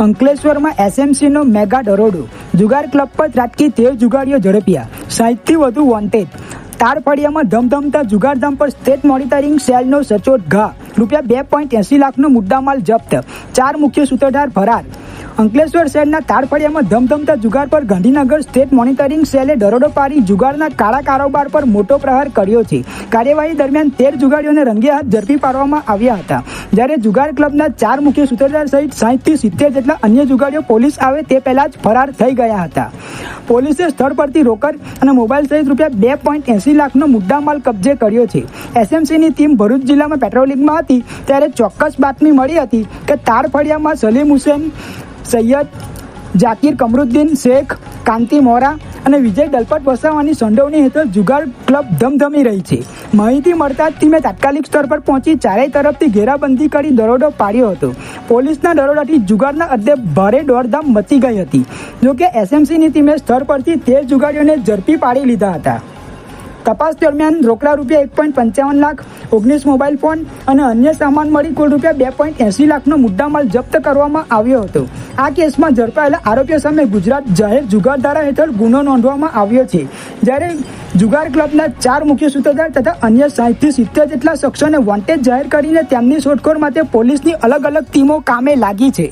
અંકલેશ્વરમાં એસએમસીનો મેગા દરોડો, જુગાર ક્લબ પર ત્રાટકી 13 જુગારીઓ ઝડપ્યા, 60થી વધુ વોન્ટેડ. તારફળિયામાં ધમધમતા જુગારધામ પર સ્ટેટ મોનિટરિંગ સેલનો સચોટ ઘા, રૂપિયા 2.80 લાખનો મુદ્દામાલ જપ્ત, 4 મુખ્ય સૂત્રધાર ફરાર. અંકલેશ્વર શહેરના તારફળિયામાં ધમધમતા જુગાર પર ગાંધીનગર સ્ટેટ મોનિટરિંગ સેલે દરોડો પાડી જુગારના કાળા કારોબાર પર મોટો પ્રહાર કર્યો છે. કાર્યવાહી દરમિયાન 13 જુગારીઓને રંગે હાથ ઝડપી પાડવામાં આવ્યા હતા, જ્યારે જુગાર ક્લબના 4 મુખ્ય સૂત્રધાર સહિત 60થી 70 જેટલા અન્ય જુગારીઓ પોલીસ આવે તે પહેલા જ ફરાર થઈ ગયા હતા. પોલીસે સ્થળ પરથી રોકડ અને મોબાઈલ સહિત રૂપિયા 2.80 લાખનો મુદ્દામાલ કબજે કર્યો છે. એસએમસીની ટીમ ભરૂચ જિલ્લામાં પેટ્રોલિંગમાં હતી ત્યારે ચોક્કસ બાતમી મળી હતી કે તારફળિયામાં સલીમ હુસેન, સૈયદ, જાકીર કમરુદ્દીન શેખ, કાંતિ મોરા અને વિજય દલપત વસાવાની સંડોવણી હેઠળ જુગાર ક્લબ ધમધમી રહી છે. માહિતી મળતા જ ટીમે તાત્કાલિક સ્તર પર પહોંચી ચારેય તરફથી ઘેરાબંધી કરી દરોડો પાડ્યો હતો. પોલીસના દરોડાથી જુગારના અડ્ડે ભારે દોડધામ મચી ગઈ હતી. જોકે એસએમસીની ટીમે સ્થળ પરથી 13 જુગારીઓને ઝડપી પાડી લીધા હતા. તપાસ દરમિયાન રોકડા રૂપિયા 1.55 લાખ, 19 મોબાઈલ ફોન અને અન્ય સામાન મળી કુલ રૂપિયા 2.80 લાખનો મુદ્દામાલ જપ્ત કરવામાં આવ્યો હતો. આ કેસમાં ઝડપાયેલા આરોપીઓ સામે ગુજરાત જાહેર જુગાર ધારા હેઠળ ગુનો નોંધવામાં આવ્યો છે, જ્યારે જુગાર ક્લબના 4 મુખ્ય સૂત્રધાર તથા અન્ય 60થી 70 જેટલા શખ્સોને વોન્ટેડ જાહેર કરીને તેમની શોધખોળ માટે પોલીસની અલગ અલગ ટીમો કામે લાગી છે.